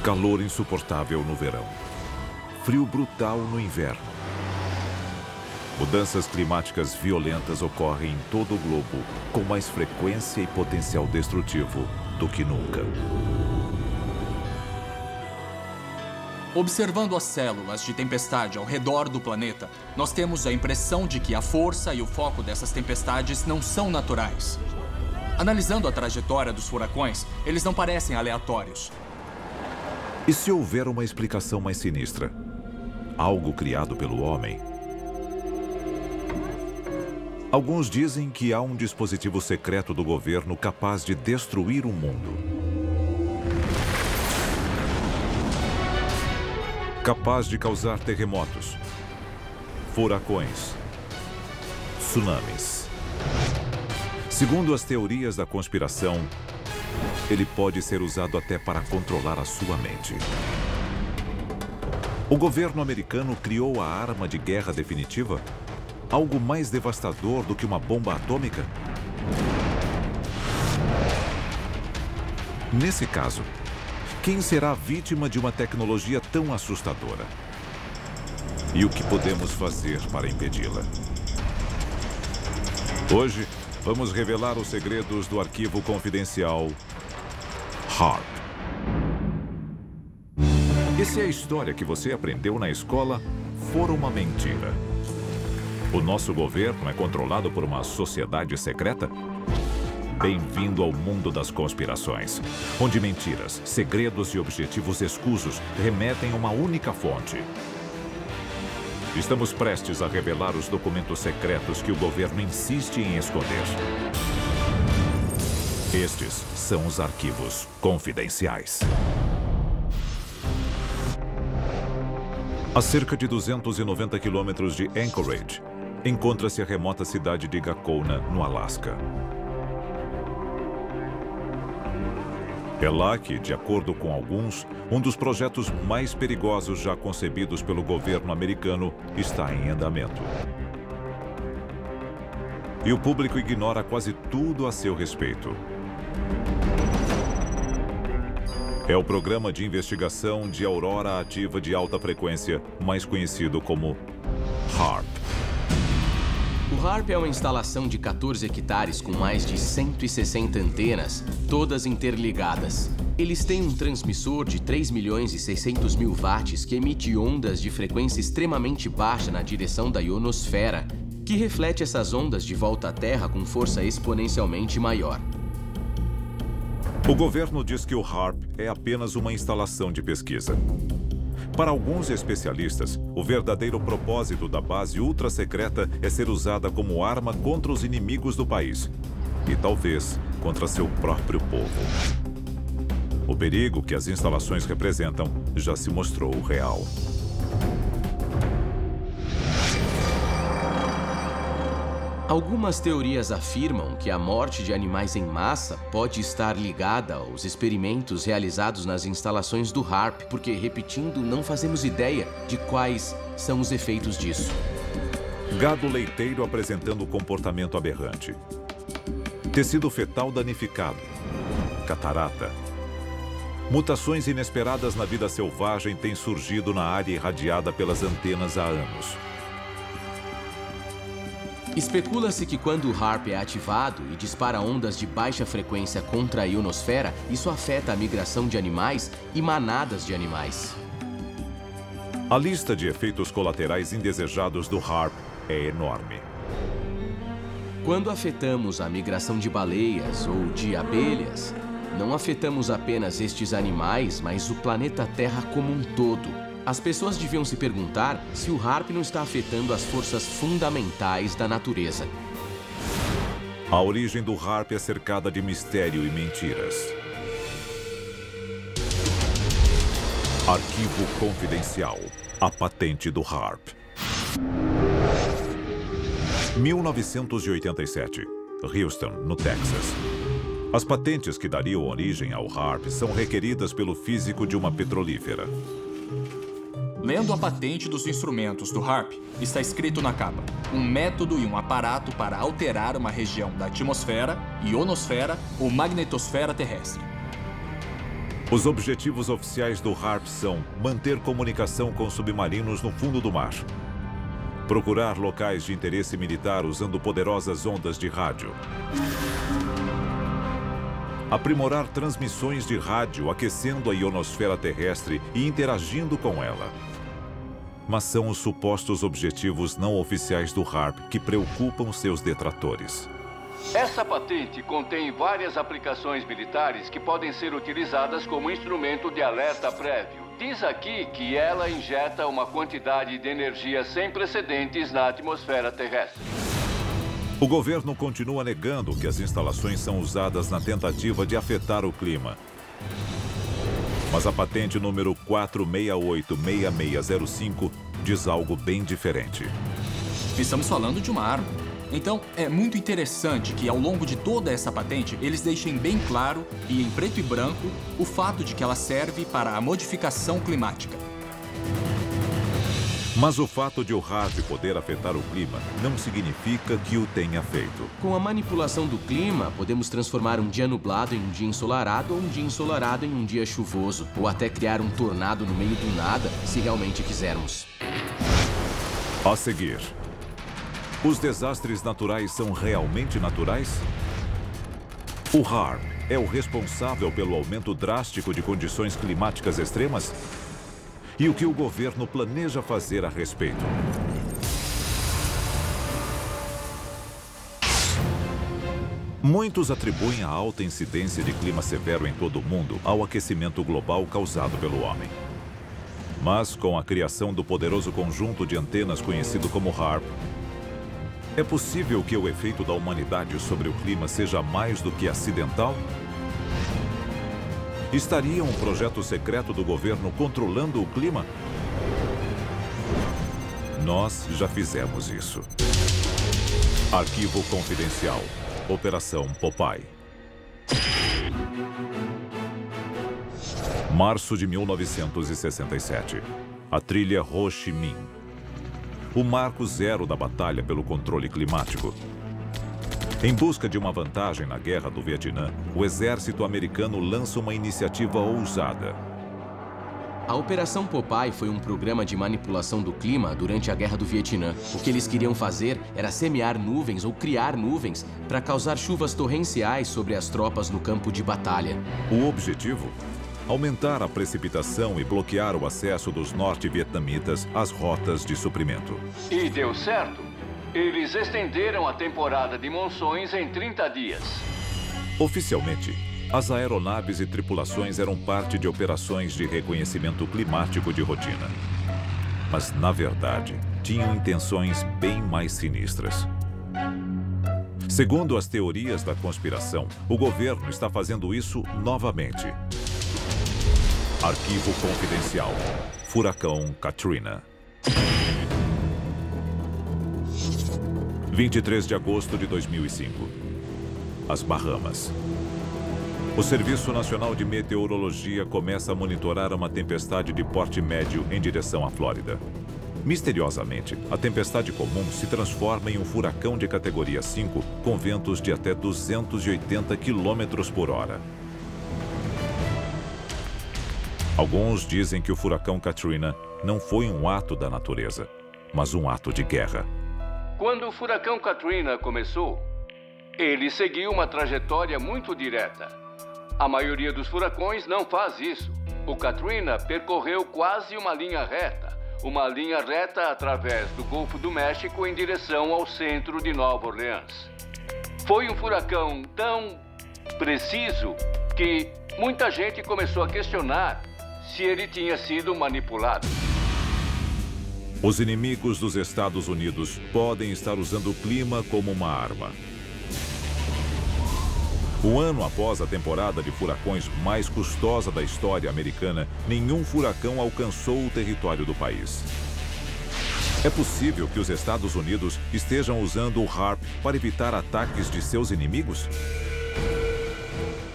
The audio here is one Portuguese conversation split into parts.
Calor insuportável no verão. Frio brutal no inverno. Mudanças climáticas violentas ocorrem em todo o globo, com mais frequência e potencial destrutivo do que nunca. Observando as células de tempestade ao redor do planeta, nós temos a impressão de que a força e o foco dessas tempestades não são naturais. Analisando a trajetória dos furacões, eles não parecem aleatórios. E se houver uma explicação mais sinistra? Algo criado pelo homem? Alguns dizem que há um dispositivo secreto do governo capaz de destruir o mundo. Capaz de causar terremotos, furacões, tsunamis. Segundo as teorias da conspiração, ele pode ser usado até para controlar a sua mente. O governo americano criou a arma de guerra definitiva? Algo mais devastador do que uma bomba atômica? Nesse caso, quem será vítima de uma tecnologia tão assustadora? E o que podemos fazer para impedi-la? Hoje, vamos revelar os segredos do arquivo confidencial HAARP. E se a história que você aprendeu na escola for uma mentira? O nosso governo é controlado por uma sociedade secreta? Bem-vindo ao mundo das conspirações, onde mentiras, segredos e objetivos escusos remetem a uma única fonte. Estamos prestes a revelar os documentos secretos que o governo insiste em esconder. Estes são os arquivos confidenciais. A cerca de 290 quilômetros de Anchorage, encontra-se a remota cidade de Gakona, no Alasca. É lá que, de acordo com alguns, um dos projetos mais perigosos já concebidos pelo governo americano está em andamento. E o público ignora quase tudo a seu respeito. É o programa de investigação de aurora ativa de alta frequência, mais conhecido como HAARP. O HAARP é uma instalação de 14 hectares com mais de 160 antenas, todas interligadas. Eles têm um transmissor de 3.600.000 watts que emite ondas de frequência extremamente baixa na direção da ionosfera, que reflete essas ondas de volta à Terra com força exponencialmente maior. O governo diz que o HAARP é apenas uma instalação de pesquisa. Para alguns especialistas, o verdadeiro propósito da base ultra-secreta é ser usada como arma contra os inimigos do país e talvez contra seu próprio povo. O perigo que as instalações representam já se mostrou real. Algumas teorias afirmam que a morte de animais em massa pode estar ligada aos experimentos realizados nas instalações do HAARP, porque, repetindo, não fazemos ideia de quais são os efeitos disso. Gado leiteiro apresentando comportamento aberrante. Tecido fetal danificado. Catarata. Mutações inesperadas na vida selvagem têm surgido na área irradiada pelas antenas há anos. Especula-se que quando o HAARP é ativado e dispara ondas de baixa frequência contra a ionosfera, isso afeta a migração de animais e manadas de animais. A lista de efeitos colaterais indesejados do HAARP é enorme. Quando afetamos a migração de baleias ou de abelhas, não afetamos apenas estes animais, mas o planeta Terra como um todo. As pessoas deviam se perguntar se o HAARP não está afetando as forças fundamentais da natureza. A origem do HAARP é cercada de mistério e mentiras. Arquivo confidencial. A patente do HAARP. 1987. Houston, no Texas. As patentes que dariam origem ao HAARP são requeridas pelo físico de uma petrolífera. Lendo a patente dos instrumentos do HAARP, está escrito na capa: um método e um aparato para alterar uma região da atmosfera, ionosfera ou magnetosfera terrestre. Os objetivos oficiais do HAARP são manter comunicação com submarinos no fundo do mar, procurar locais de interesse militar usando poderosas ondas de rádio, aprimorar transmissões de rádio aquecendo a ionosfera terrestre e interagindo com ela. Mas são os supostos objetivos não oficiais do HAARP que preocupam seus detratores. Essa patente contém várias aplicações militares que podem ser utilizadas como instrumento de alerta prévio. Diz aqui que ela injeta uma quantidade de energia sem precedentes na atmosfera terrestre. O governo continua negando que as instalações são usadas na tentativa de afetar o clima. Mas a patente número 4686605 diz algo bem diferente. Estamos falando de uma arma. Então, é muito interessante que, ao longo de toda essa patente, eles deixem bem claro, e em preto e branco, o fato de que ela serve para a modificação climática. Mas o fato de o HAARP poder afetar o clima não significa que o tenha feito. Com a manipulação do clima, podemos transformar um dia nublado em um dia ensolarado ou um dia ensolarado em um dia chuvoso, ou até criar um tornado no meio do nada, se realmente quisermos. A seguir, os desastres naturais são realmente naturais? O HAARP é o responsável pelo aumento drástico de condições climáticas extremas? E o que o governo planeja fazer a respeito? Muitos atribuem a alta incidência de clima severo em todo o mundo ao aquecimento global causado pelo homem. Mas, com a criação do poderoso conjunto de antenas conhecido como HAARP, é possível que o efeito da humanidade sobre o clima seja mais do que acidental? Estaria um projeto secreto do governo controlando o clima? Nós já fizemos isso. Arquivo confidencial. Operação Popeye. Março de 1967. A trilha Ho Chi Minh. O marco zero da batalha pelo controle climático. Em busca de uma vantagem na Guerra do Vietnã, o exército americano lança uma iniciativa ousada. A Operação Popeye foi um programa de manipulação do clima durante a Guerra do Vietnã. O que eles queriam fazer era semear nuvens ou criar nuvens para causar chuvas torrenciais sobre as tropas no campo de batalha. O objetivo? Aumentar a precipitação e bloquear o acesso dos norte-vietnamitas às rotas de suprimento. E deu certo. Eles estenderam a temporada de monções em 30 dias. Oficialmente, as aeronaves e tripulações eram parte de operações de reconhecimento climático de rotina. Mas, na verdade, tinham intenções bem mais sinistras. Segundo as teorias da conspiração, o governo está fazendo isso novamente. Arquivo confidencial. Furacão Katrina. 23 de agosto de 2005. As Bahamas. O Serviço Nacional de Meteorologia começa a monitorar uma tempestade de porte médio em direção à Flórida. Misteriosamente, a tempestade comum se transforma em um furacão de categoria 5 com ventos de até 280 km por hora. Alguns dizem que o furacão Katrina não foi um ato da natureza, mas um ato de guerra. Quando o furacão Katrina começou, ele seguiu uma trajetória muito direta. A maioria dos furacões não faz isso. O Katrina percorreu quase uma linha reta através do Golfo do México em direção ao centro de Nova Orleans. Foi um furacão tão preciso que muita gente começou a questionar se ele tinha sido manipulado. Os inimigos dos Estados Unidos podem estar usando o clima como uma arma. Um ano após a temporada de furacões mais custosa da história americana, nenhum furacão alcançou o território do país. É possível que os Estados Unidos estejam usando o HAARP para evitar ataques de seus inimigos?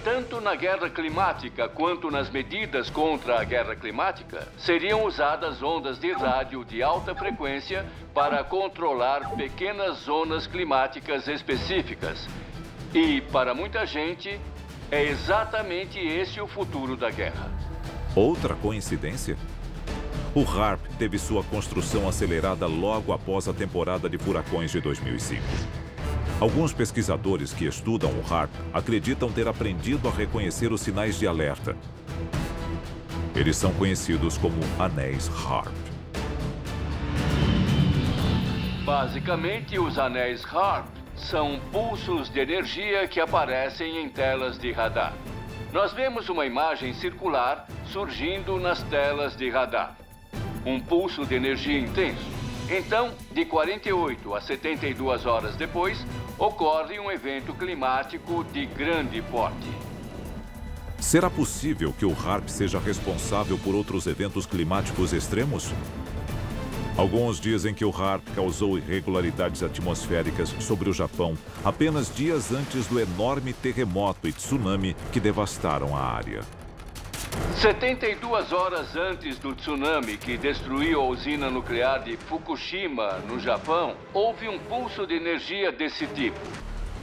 Tanto na guerra climática quanto nas medidas contra a guerra climática, seriam usadas ondas de rádio de alta frequência para controlar pequenas zonas climáticas específicas. E, para muita gente, É exatamente esse o futuro da guerra. Outra coincidência? O HAARP teve sua construção acelerada logo após a temporada de furacões de 2005. Alguns pesquisadores que estudam o HAARP acreditam ter aprendido a reconhecer os sinais de alerta. Eles são conhecidos como anéis HAARP. Basicamente, os anéis HAARP são pulsos de energia que aparecem em telas de radar. Nós vemos uma imagem circular surgindo nas telas de radar. Um pulso de energia intenso. Então, de 48 a 72 horas depois, ocorre um evento climático de grande porte. Será possível que o HAARP seja responsável por outros eventos climáticos extremos? Alguns dizem que o HAARP causou irregularidades atmosféricas sobre o Japão apenas dias antes do enorme terremoto e tsunami que devastaram a área. 72 horas antes do tsunami que destruiu a usina nuclear de Fukushima, no Japão, houve um pulso de energia desse tipo.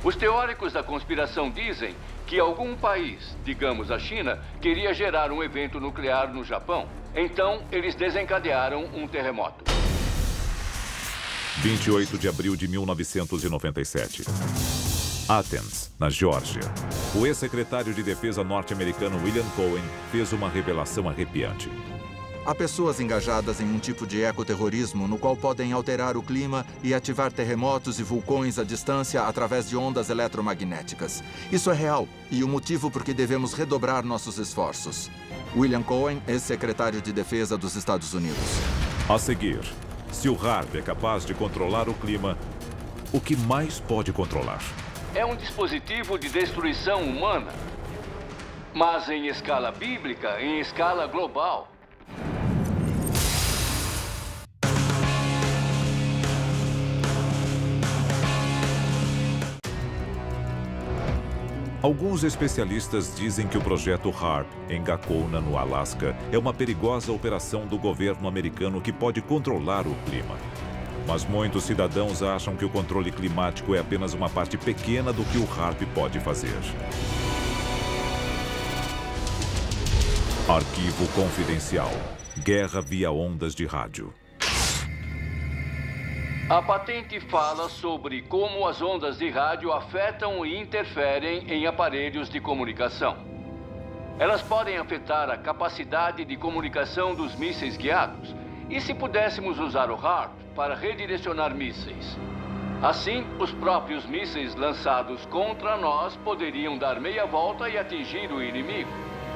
Os teóricos da conspiração dizem que algum país, digamos a China, queria gerar um evento nuclear no Japão. Então, eles desencadearam um terremoto. 28 de abril de 1997. Athens, na Geórgia. O ex-secretário de Defesa norte-americano William Cohen fez uma revelação arrepiante. Há pessoas engajadas em um tipo de ecoterrorismo no qual podem alterar o clima e ativar terremotos e vulcões à distância através de ondas eletromagnéticas. Isso é real e o motivo por que devemos redobrar nossos esforços. William Cohen, ex-secretário de Defesa dos Estados Unidos. A seguir, se o HAARP é capaz de controlar o clima, o que mais pode controlar? É um dispositivo de destruição humana, mas em escala bíblica, em escala global. Alguns especialistas dizem que o projeto HAARP, em Gakona, no Alasca, é uma perigosa operação do governo americano que pode controlar o clima. Mas muitos cidadãos acham que o controle climático é apenas uma parte pequena do que o HAARP pode fazer. Arquivo confidencial. Guerra via ondas de rádio. A patente fala sobre como as ondas de rádio afetam e interferem em aparelhos de comunicação. Elas podem afetar a capacidade de comunicação dos mísseis guiados. E se pudéssemos usar o HAARP para redirecionar mísseis? Assim, os próprios mísseis lançados contra nós poderiam dar meia volta e atingir o inimigo.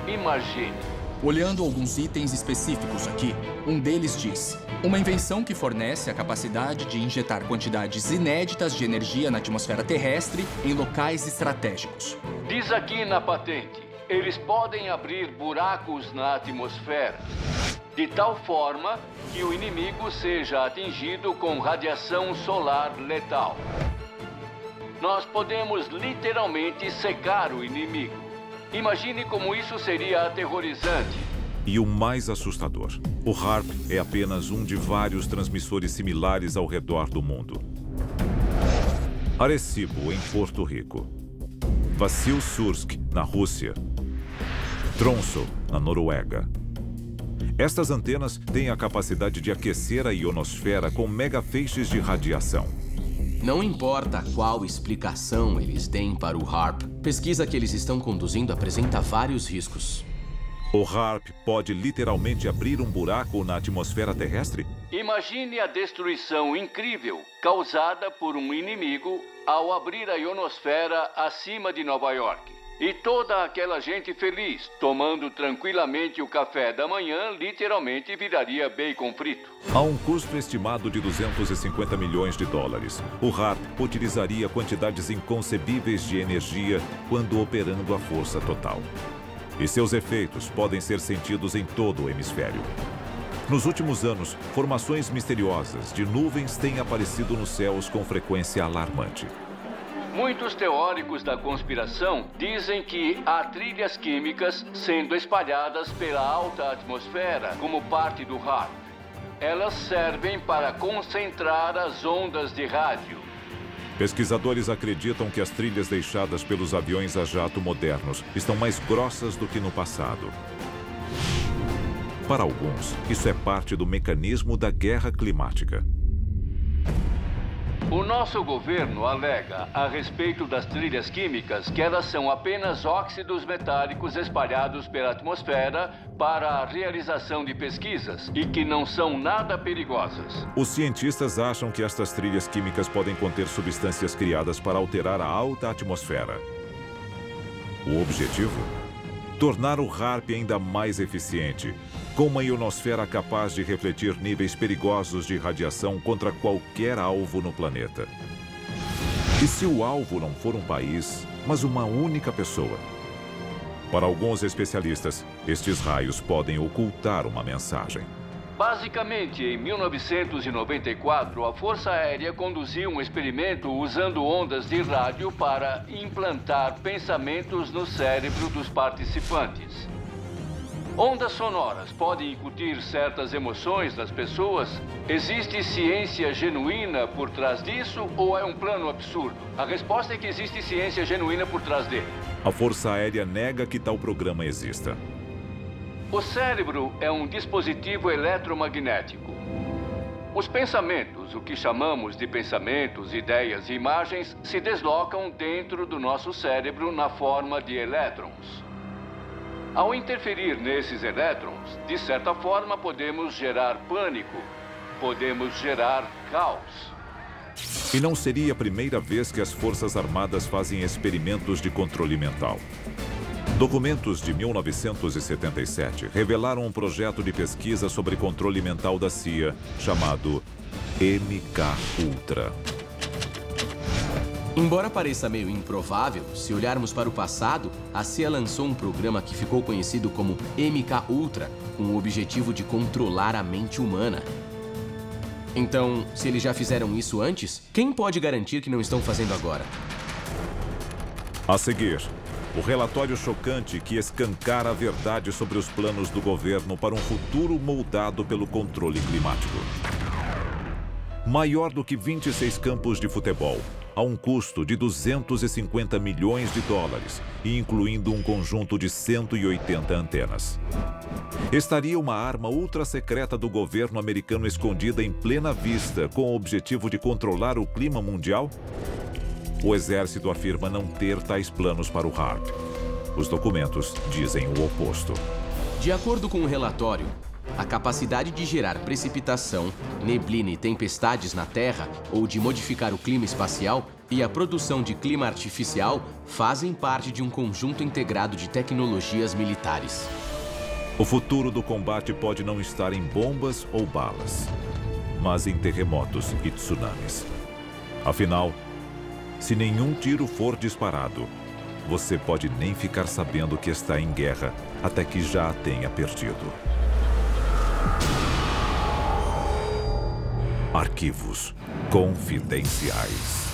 Imagine. Olhando alguns itens específicos aqui, um deles diz: uma invenção que fornece a capacidade de injetar quantidades inéditas de energia na atmosfera terrestre em locais estratégicos. Diz aqui na patente, eles podem abrir buracos na atmosfera, de tal forma que o inimigo seja atingido com radiação solar letal. Nós podemos literalmente secar o inimigo. Imagine como isso seria aterrorizante. E o mais assustador, o HAARP é apenas um de vários transmissores similares ao redor do mundo. Arecibo, em Porto Rico. Vassilsursk, na Rússia. Tromsø, na Noruega. Estas antenas têm a capacidade de aquecer a ionosfera com megafeixes de radiação. Não importa qual explicação eles deem para o HAARP, pesquisa que eles estão conduzindo apresenta vários riscos. O HAARP pode literalmente abrir um buraco na atmosfera terrestre? Imagine a destruição incrível causada por um inimigo ao abrir a ionosfera acima de Nova York. E toda aquela gente feliz, tomando tranquilamente o café da manhã, literalmente viraria bacon frito. A um custo estimado de 250 milhões de dólares, o HAARP utilizaria quantidades inconcebíveis de energia quando operando a força total. E seus efeitos podem ser sentidos em todo o hemisfério. Nos últimos anos, formações misteriosas de nuvens têm aparecido nos céus com frequência alarmante. Muitos teóricos da conspiração dizem que há trilhas químicas sendo espalhadas pela alta atmosfera como parte do HAARP. Elas servem para concentrar as ondas de rádio. Pesquisadores acreditam que as trilhas deixadas pelos aviões a jato modernos estão mais grossas do que no passado. Para alguns, isso é parte do mecanismo da guerra climática. O nosso governo alega, a respeito das trilhas químicas, que elas são apenas óxidos metálicos espalhados pela atmosfera para a realização de pesquisas e que não são nada perigosas. Os cientistas acham que estas trilhas químicas podem conter substâncias criadas para alterar a alta atmosfera. O objetivo? Tornar o HAARP ainda mais eficiente, com uma ionosfera capaz de refletir níveis perigosos de radiação contra qualquer alvo no planeta. E se o alvo não for um país, mas uma única pessoa? Para alguns especialistas, estes raios podem ocultar uma mensagem. Basicamente, em 1994, a Força Aérea conduziu um experimento usando ondas de rádio para implantar pensamentos no cérebro dos participantes. Ondas sonoras podem incutir certas emoções nas pessoas? Existe ciência genuína por trás disso ou é um plano absurdo? A resposta é que existe ciência genuína por trás dele. A Força Aérea nega que tal programa exista. O cérebro é um dispositivo eletromagnético. Os pensamentos, o que chamamos de pensamentos, ideias e imagens, se deslocam dentro do nosso cérebro na forma de elétrons. Ao interferir nesses elétrons, de certa forma podemos gerar pânico, podemos gerar caos. E não seria a primeira vez que as Forças Armadas fazem experimentos de controle mental. Documentos de 1977 revelaram um projeto de pesquisa sobre controle mental da CIA, chamado MKUltra. Embora pareça meio improvável, se olharmos para o passado, a CIA lançou um programa que ficou conhecido como MKUltra, com o objetivo de controlar a mente humana. Então, se eles já fizeram isso antes, quem pode garantir que não estão fazendo agora? A seguir, o relatório chocante que escancara a verdade sobre os planos do governo para um futuro moldado pelo controle climático. Maior do que 26 campos de futebol, a um custo de 250 milhões de dólares e incluindo um conjunto de 180 antenas. Estaria uma arma ultra-secreta do governo americano escondida em plena vista com o objetivo de controlar o clima mundial? O exército afirma não ter tais planos para o HAARP. Os documentos dizem o oposto. De acordo com o relatório, a capacidade de gerar precipitação, neblina e tempestades na Terra ou de modificar o clima espacial e a produção de clima artificial fazem parte de um conjunto integrado de tecnologias militares. O futuro do combate pode não estar em bombas ou balas, mas em terremotos e tsunamis. Afinal, se nenhum tiro for disparado, você pode nem ficar sabendo que está em guerra até que já a tenha perdido. Arquivos confidenciais.